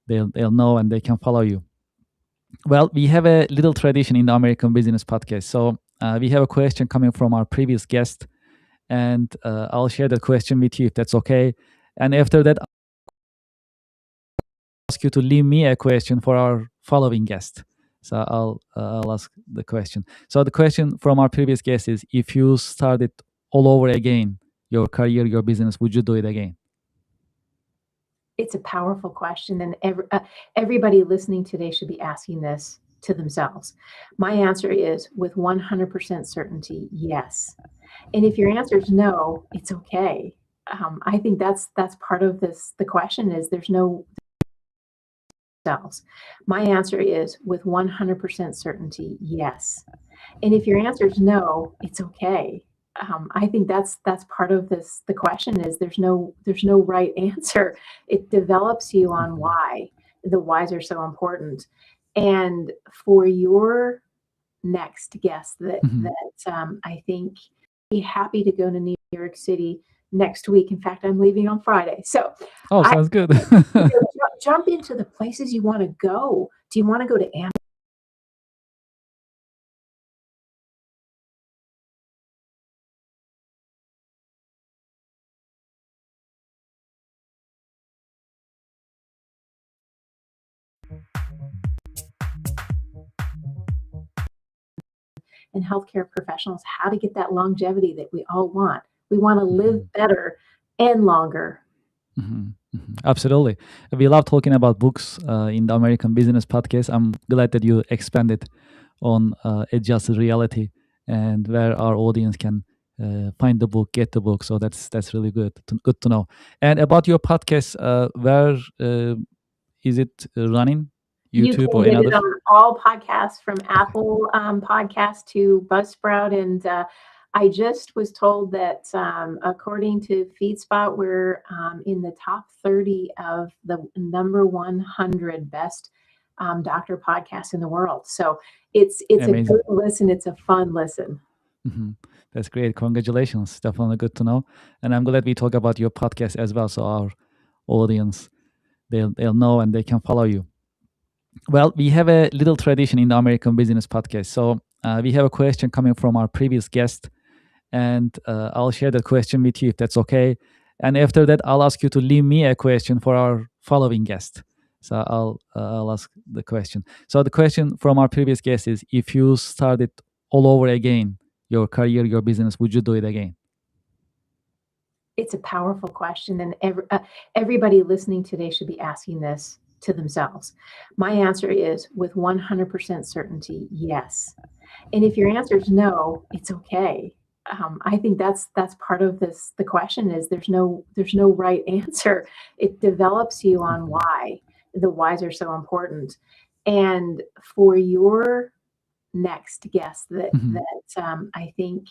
they'll know and they can follow you. Well, we have a little tradition in the American Business Podcast. So we have a question coming from our previous guest, and I'll share that question with you if that's okay. And after that, I'll ask you to leave me a question for our following guest. So I'll ask the question. So the question from our previous guest is: if you started all over again, your career, your business, would you do it again? It's a powerful question, and everybody listening today should be asking this to themselves. My answer is with 100% certainty, yes. And if your answer is no, it's okay. I think that's part of this. The question is there's no selves. My answer is with 100% certainty, yes. And if your answer is no, it's okay. I think that's part of this. The question is there's no right answer. It develops you on why. The whys are so important. And for your next guest that I think be happy to go to New York City next week. In fact, I'm leaving on Friday. So sounds good. Jump into the places you want to go. Do you want to go to and healthcare professionals how to get that longevity that we all want. We want to live better and longer. Absolutely. We love talking about books in the American Business Podcast. I'm glad that you expanded on adjusted reality and where our audience can find the book, get the book. So that's really good to know. And about your podcast, where is it running? You YouTube can or get another? it on all podcasts from Apple Podcast to Buzzsprout. And I just was told that according to FeedSpot, we're in the top 30 of the number 100 best doctor podcasts in the world. So it's Amazing. a good listen. It's a fun listen. That's great. Congratulations. Definitely good to know. And I'm glad we talk about your podcast as well, so our audience they'll know and they can follow you. Well, we have a little tradition in the American Business Podcast. So we have a question coming from our previous guest, and I'll share that question with you if that's okay. And after that, I'll ask you to leave me a question for our following guest. So I'll ask the question. So the question from our previous guest is: if you started all over again, your career, your business, would you do it again? It's a powerful question, and everybody listening today should be asking this to themselves. My answer is with 100% certainty, yes. And if your answer is no, it's okay. I think that's part of this. The question is there's no right answer. It develops you on why. The whys are so important. And for your next guest that I think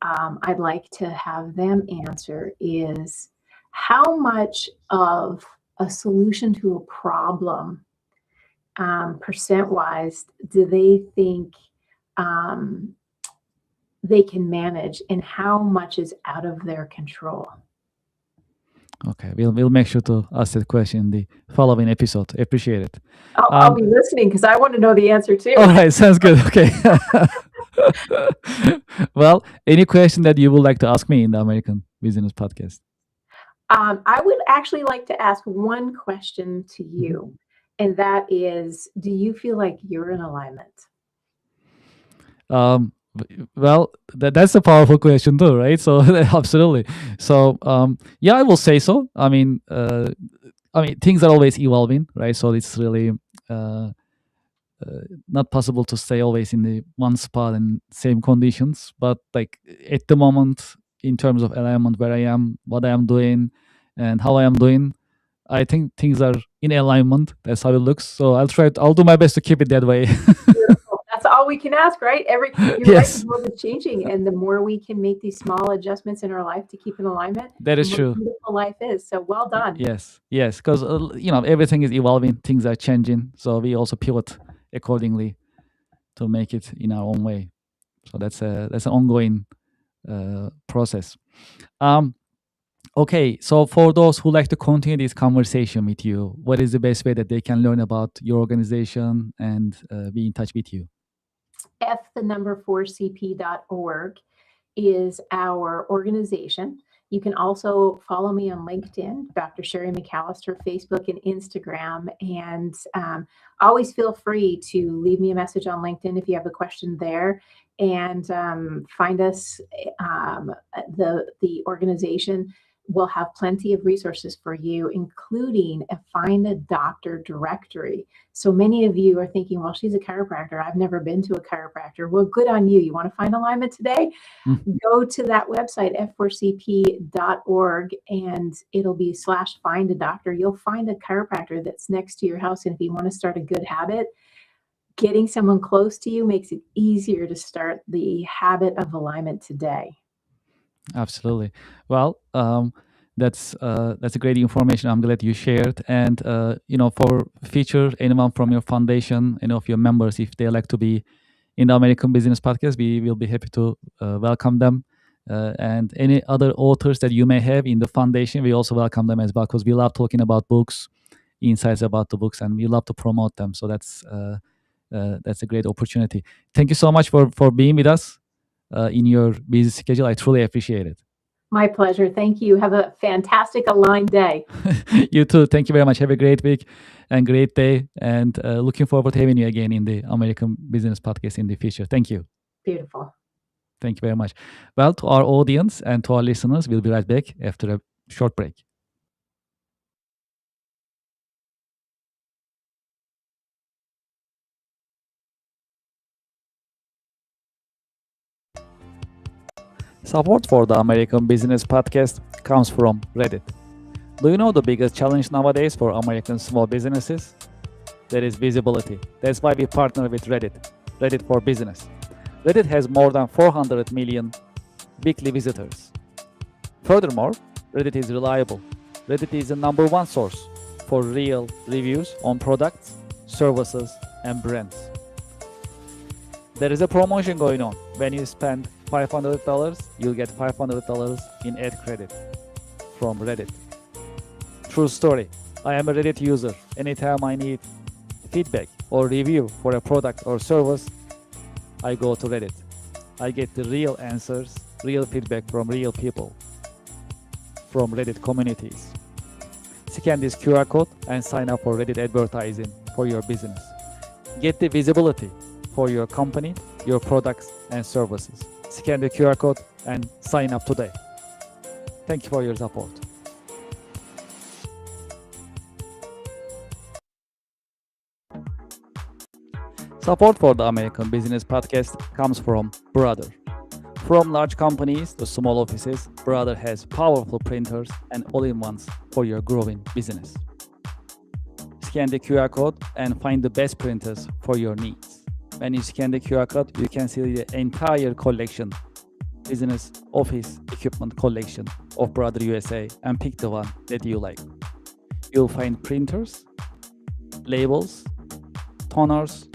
I'd like to have them answer is how much of a solution to a problem, percent-wise, do they think they can manage, and how much is out of their control? Okay, we'll make sure to ask that question in the following episode. Appreciate it. I'll be listening because I want to know the answer too. All right, sounds good. Okay. Well, any question that you would like to ask me in the American Business Podcast? I would actually like to ask one question to you, and that is, do you feel like you're in alignment? Well, that's a powerful question too, right? So absolutely. So yeah, I will say so. I mean, things are always evolving, right? So it's really not possible to stay always in the one spot and same conditions. But like at the moment, in terms of alignment, where I am, what I am doing, and how I am doing, I think things are in alignment. That's how it looks. So I'll do my best to keep it that way. That's all we can ask, right? You're Yes. right, the world is changing, and the more we can make these small adjustments in our life to keep in alignment, That is the more true. beautiful life is. So well done. Yes, because everything is evolving, things are changing, so we also pivot accordingly to make it in our own way. So that's an ongoing process. Okay, so for those who like to continue this conversation with you, what is the best way that they can learn about your organization and be in touch with you? F4cp.org is our organization. You can also follow me on LinkedIn, Dr. Sherry McAllister, Facebook and Instagram. And always feel free to leave me a message on LinkedIn if you have a question there. And find us. The organization will have plenty of resources for you, including a Find a Doctor directory. So many of you are thinking, well, she's a chiropractor. I've never been to a chiropractor. Well, good on you. You want to find alignment today? Go to that website, f4cp.org, and it'll be /find a doctor. You'll find a chiropractor that's next to your house. And if you want to start a good habit, getting someone close to you makes it easier to start the habit of alignment today. Absolutely. Well, that's a great information. I'm glad you shared. And for future anyone from your foundation, any of your members, if they like to be in the American Business Podcast, we will be happy to welcome them. And any other authors that you may have in the foundation, we also welcome them as well, because we love talking about books, insights about the books, and we love to promote them. So that's a great opportunity. Thank you so much for being with us in your busy schedule. I truly appreciate it. My pleasure. Thank you. Have a fantastic aligned day. You too. Thank you very much. Have a great week and great day. And looking forward to having you again in the American Business Podcast in the future. Thank you. Beautiful. Thank you very much. Well, to our audience and to our listeners, we'll be right back after a short break. Support for the American Business Podcast comes from Reddit. Do you know the biggest challenge nowadays for American small businesses? That is visibility. That's why we partner with Reddit for Business. Reddit has more than 400 million weekly visitors. Furthermore, Reddit is reliable. Reddit is the number one source for real reviews on products, services, and brands. There is a promotion going on. When you spend $500, you'll get $500 in ad credit from Reddit. True story. I am a Reddit user. Anytime I need feedback or review for a product or service, I go to Reddit. I get the real answers, real feedback from real people, from Reddit communities. Scan this QR code and sign up for Reddit advertising for your business. Get the visibility for your company, your products, and services. Scan the QR code and sign up today. Thank you for your support. Support for the American Business Podcast comes from Brother. From large companies to small offices, Brother has powerful printers and all-in-ones for your growing business. Scan the QR code and find the best printers for your needs. When you scan the QR code, you can see the entire collection, business office equipment collection of Brother USA, and pick the one that you like. You'll find printers, labels, toners,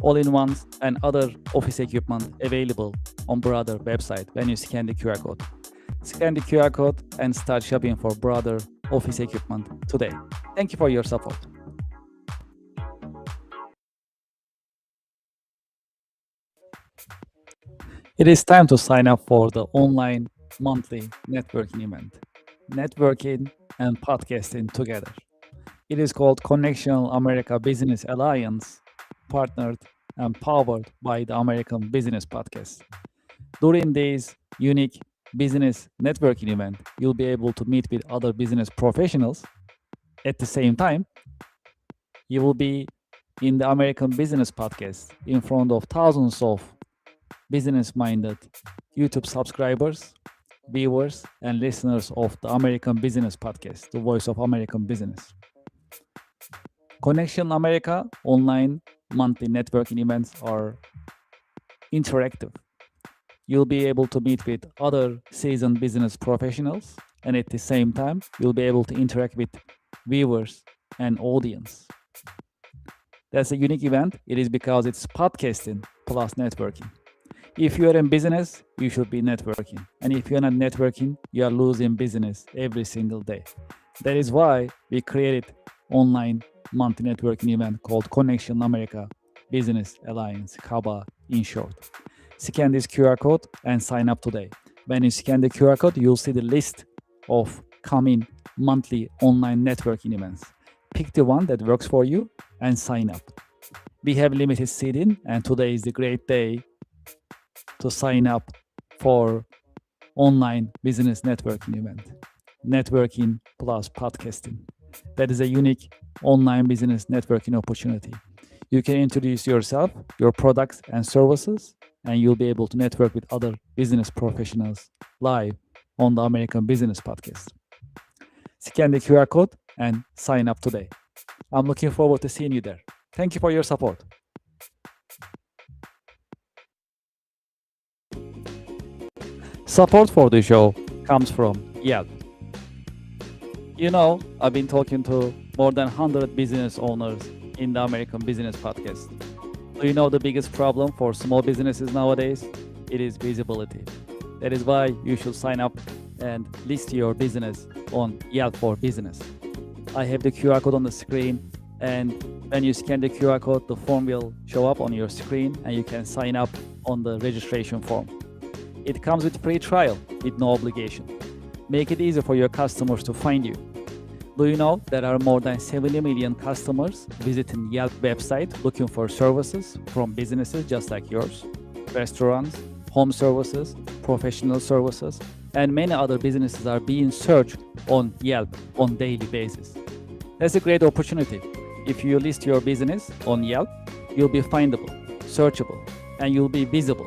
all-in-ones, and other office equipment available on Brother website when you scan the QR code. Scan the QR code and start shopping for Brother office equipment today. Thank you for your support. It is time to sign up for the online monthly networking event, networking and podcasting together. It is called Connectional America Business Alliance, partnered and powered by the American Business Podcast. During this unique business networking event, you'll be able to meet with other business professionals. At the same time, you will be in the American Business Podcast in front of thousands of business-minded YouTube subscribers, viewers, and listeners of the American Business Podcast, the voice of American business. Connection America online monthly networking events are interactive. You'll be able to meet with other seasoned business professionals, and at the same time, you'll be able to interact with viewers and audience. That's a unique event. It is because it's podcasting plus networking. If you are in business, you should be networking. And if you're not networking, you are losing business every single day. That is why we created online monthly networking event called Connection America Business Alliance, KABA in short. Scan this QR code and sign up today. When you scan the QR code, you'll see the list of coming monthly online networking events. Pick the one that works for you and sign up. We have limited seating, and today is the great day to sign up for online business networking event. Networking plus podcasting. That is a unique online business networking opportunity. You can introduce yourself, your products and services, and you'll be able to network with other business professionals live on the American Business Podcast. Scan the QR code and sign up today. I'm looking forward to seeing you there. Thank you for your support. Support for the show comes from Yelp. You know, I've been talking to more than 100 business owners in the American Business Podcast. Do you know the biggest problem for small businesses nowadays? It is visibility. That is why you should sign up and list your business on Yelp for Business. I have the QR code on the screen, and when you scan the QR code, the form will show up on your screen and you can sign up on the registration form. It comes with free trial with no obligation. Make it easy for your customers to find you. Do you know there are more than 70 million customers visiting Yelp website looking for services from businesses just like yours? Restaurants, home services, professional services, and many other businesses are being searched on Yelp on daily basis. That's a great opportunity. If you list your business on Yelp, you'll be findable, searchable, and you'll be visible.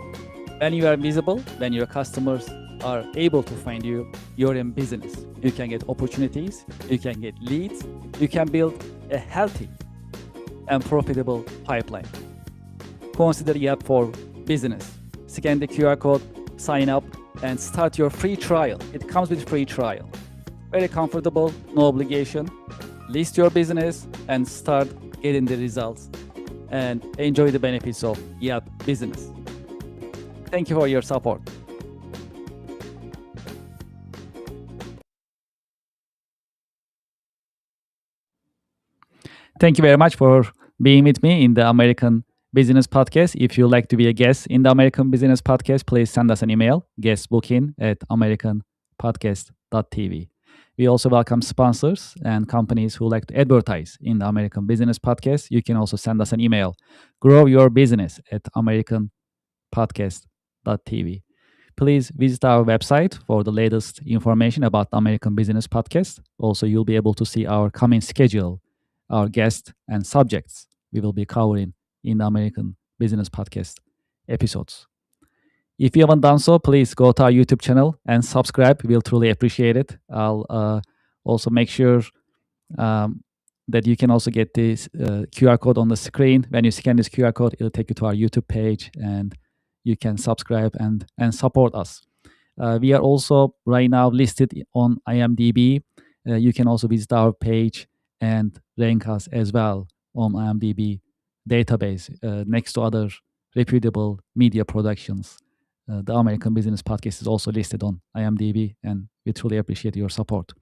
When you are visible, when your customers are able to find you, you're in business. You can get opportunities, you can get leads, you can build a healthy and profitable pipeline. Consider Yelp for Business. Scan the QR code, sign up, and start your free trial. It comes with free trial. Very comfortable, no obligation. List your business and start getting the results and enjoy the benefits of Yelp Business. Thank you for your support. Thank you very much for being with me in the American Business Podcast. If you'd like to be a guest in the American Business Podcast, please send us an email, guestbooking@americanpodcast.tv. We also welcome sponsors and companies who like to advertise in the American Business Podcast. You can also send us an email, growyourbusiness@americanpodcast.tv. Please visit our website for the latest information about the American Business Podcast. Also, you'll be able to see our coming schedule, our guests and subjects we will be covering in the American Business Podcast episodes. If you haven't done so, please go to our YouTube channel and subscribe. We'll truly appreciate it. I'll also make sure that you can also get this QR code on the screen. When you scan this QR code, it'll take you to our YouTube page and you can subscribe and support us. We are also right now listed on IMDb. You can also visit our page and rank us as well on IMDb database next to other reputable media productions. The American Business Podcast is also listed on IMDb, and we truly appreciate your support.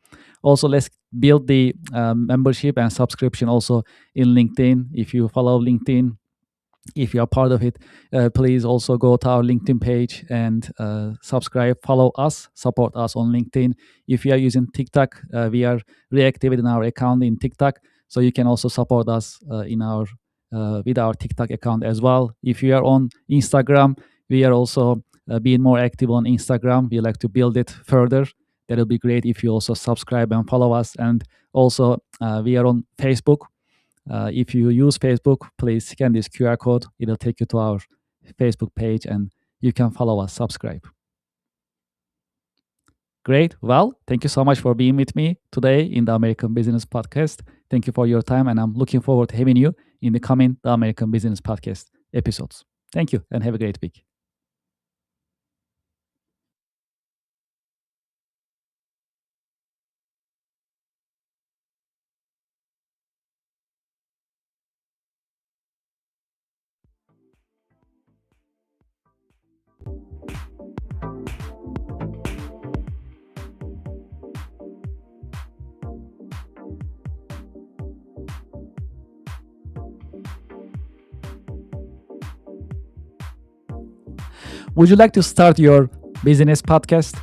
Also, let's build the membership and subscription also in LinkedIn. If you follow LinkedIn, if you are part of it, please also go to our LinkedIn page and subscribe, follow us, support us on LinkedIn. If you are using TikTok, we are reactivating our account in TikTok, so you can also support us in our with our TikTok account as well. If you are on Instagram, we are also being more active on Instagram. We like to build it further. That'll be great if you also subscribe and follow us. And also, we are on Facebook. If you use Facebook, please scan this QR code. It'll take you to our Facebook page and you can follow us, subscribe. Great. Well, thank you so much for being with me today in the American Business Podcast. Thank you for your time, and I'm looking forward to having you in the coming the American Business Podcast episodes. Thank you, and have a great week. Would you like to start your business podcast?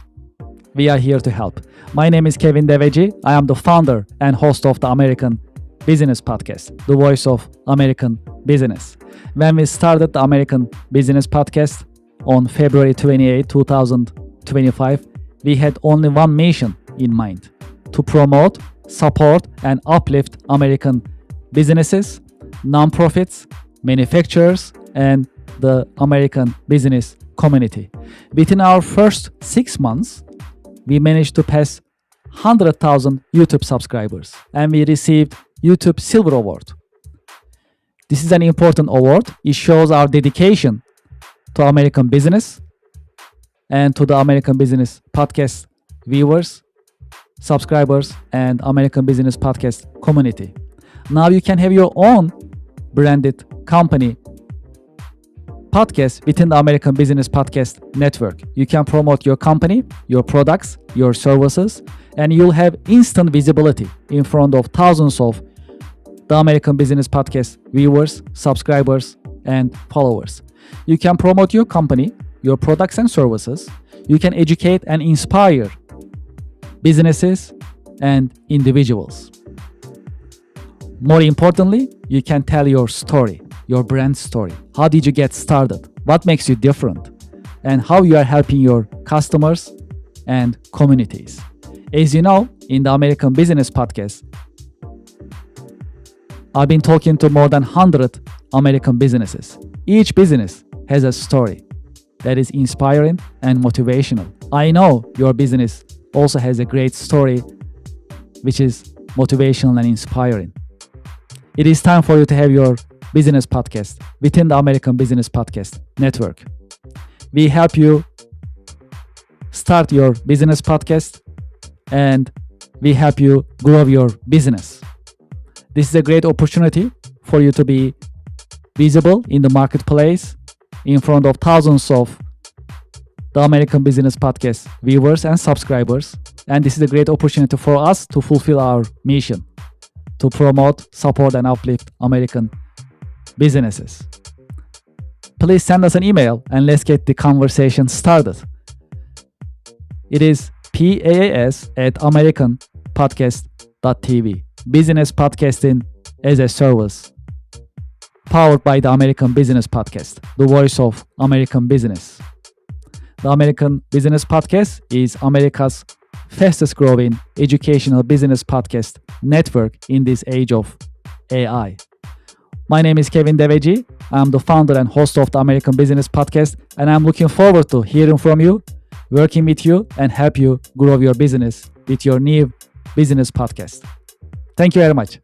We are here to help. My name is Kevin Deveci. I am the founder and host of the American Business Podcast, the voice of American business. When we started the American Business Podcast on February 28, 2025, we had only one mission in mind: to promote, support, and uplift American businesses, nonprofits, manufacturers, and the American business community. Within our first 6 months, we managed to pass 100,000 YouTube subscribers, and we received YouTube Silver Award. This is an important award. It shows our dedication to American business and to the American Business Podcast viewers, subscribers, and American Business Podcast community. Now you can have your own branded company podcast within the American Business Podcast network. You can promote your company, your products, your services, and you'll have instant visibility in front of thousands of the American Business Podcast viewers, subscribers, and followers. You can promote your company, your products and services. You can educate and inspire businesses and individuals. More importantly, you can tell your story, your brand story. How did you get started? What makes you different? And how you are helping your customers and communities. As you know, in the American Business Podcast, I've been talking to more than 100 American businesses. Each business has a story that is inspiring and motivational. I know your business also has a great story which is motivational and inspiring. It is time for you to have your business podcast within the American Business Podcast network. We help you start your business podcast and we help you grow your business. This is a great opportunity for you to be visible in the marketplace in front of thousands of the American Business Podcast viewers and subscribers. And this is a great opportunity for us to fulfill our mission to promote, support, and uplift American businesses. Please send us an email and let's get the conversation started. It is paas@americanpodcast.tv. Business podcasting as a service, powered by the American Business Podcast, the voice of American business. The American Business Podcast is America's fastest growing educational business podcast network in this age of AI. My name is Kevin Deveci. I'm the founder and host of the American Business Podcast, and I'm looking forward to hearing from you, working with you, and help you grow your business with your new business podcast. Thank you very much.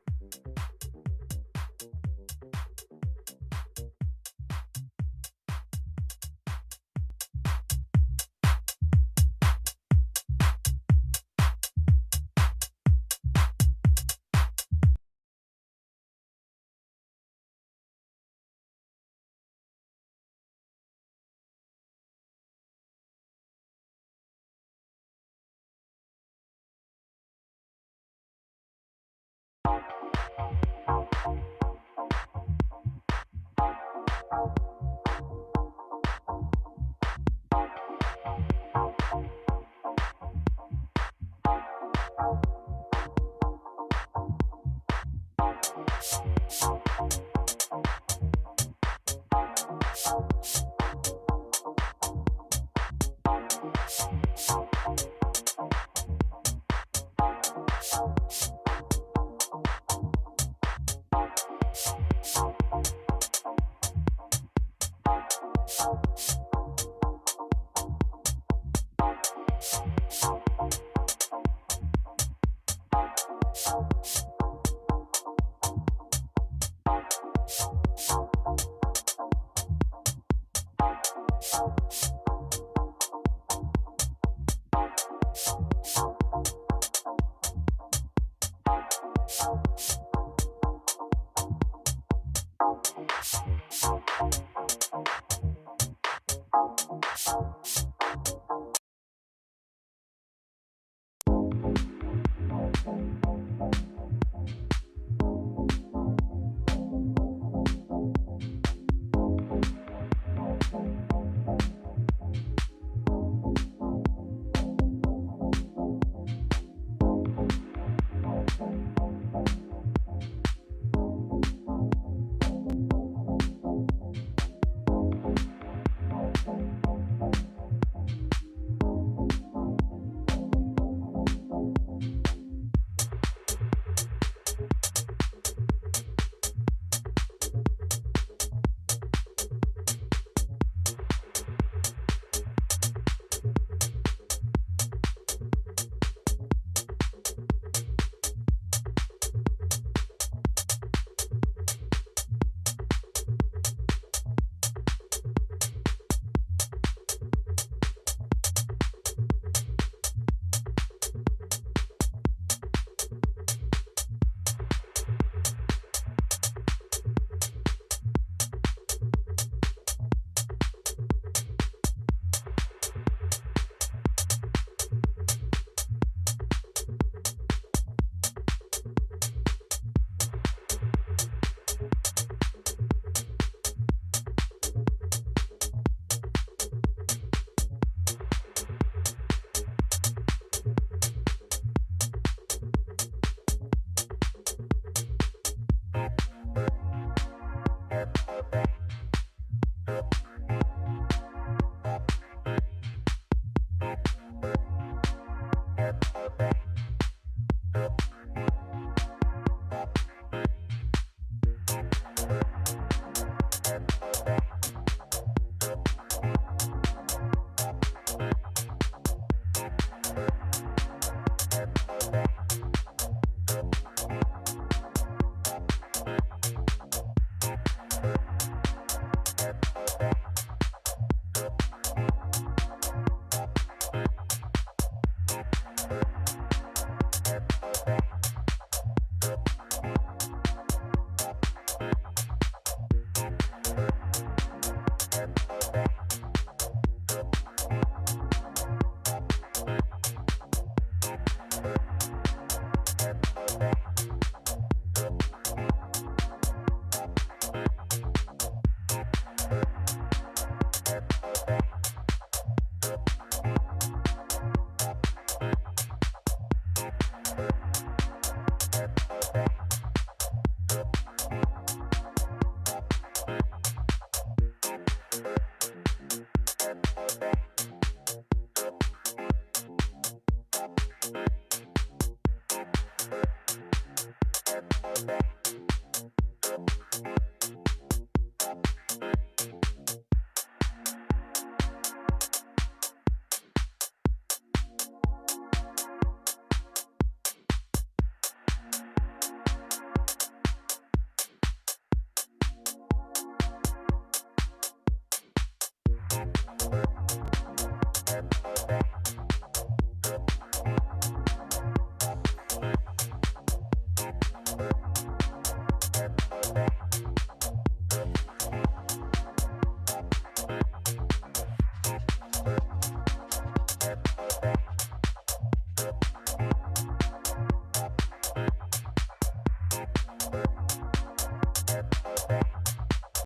Bye.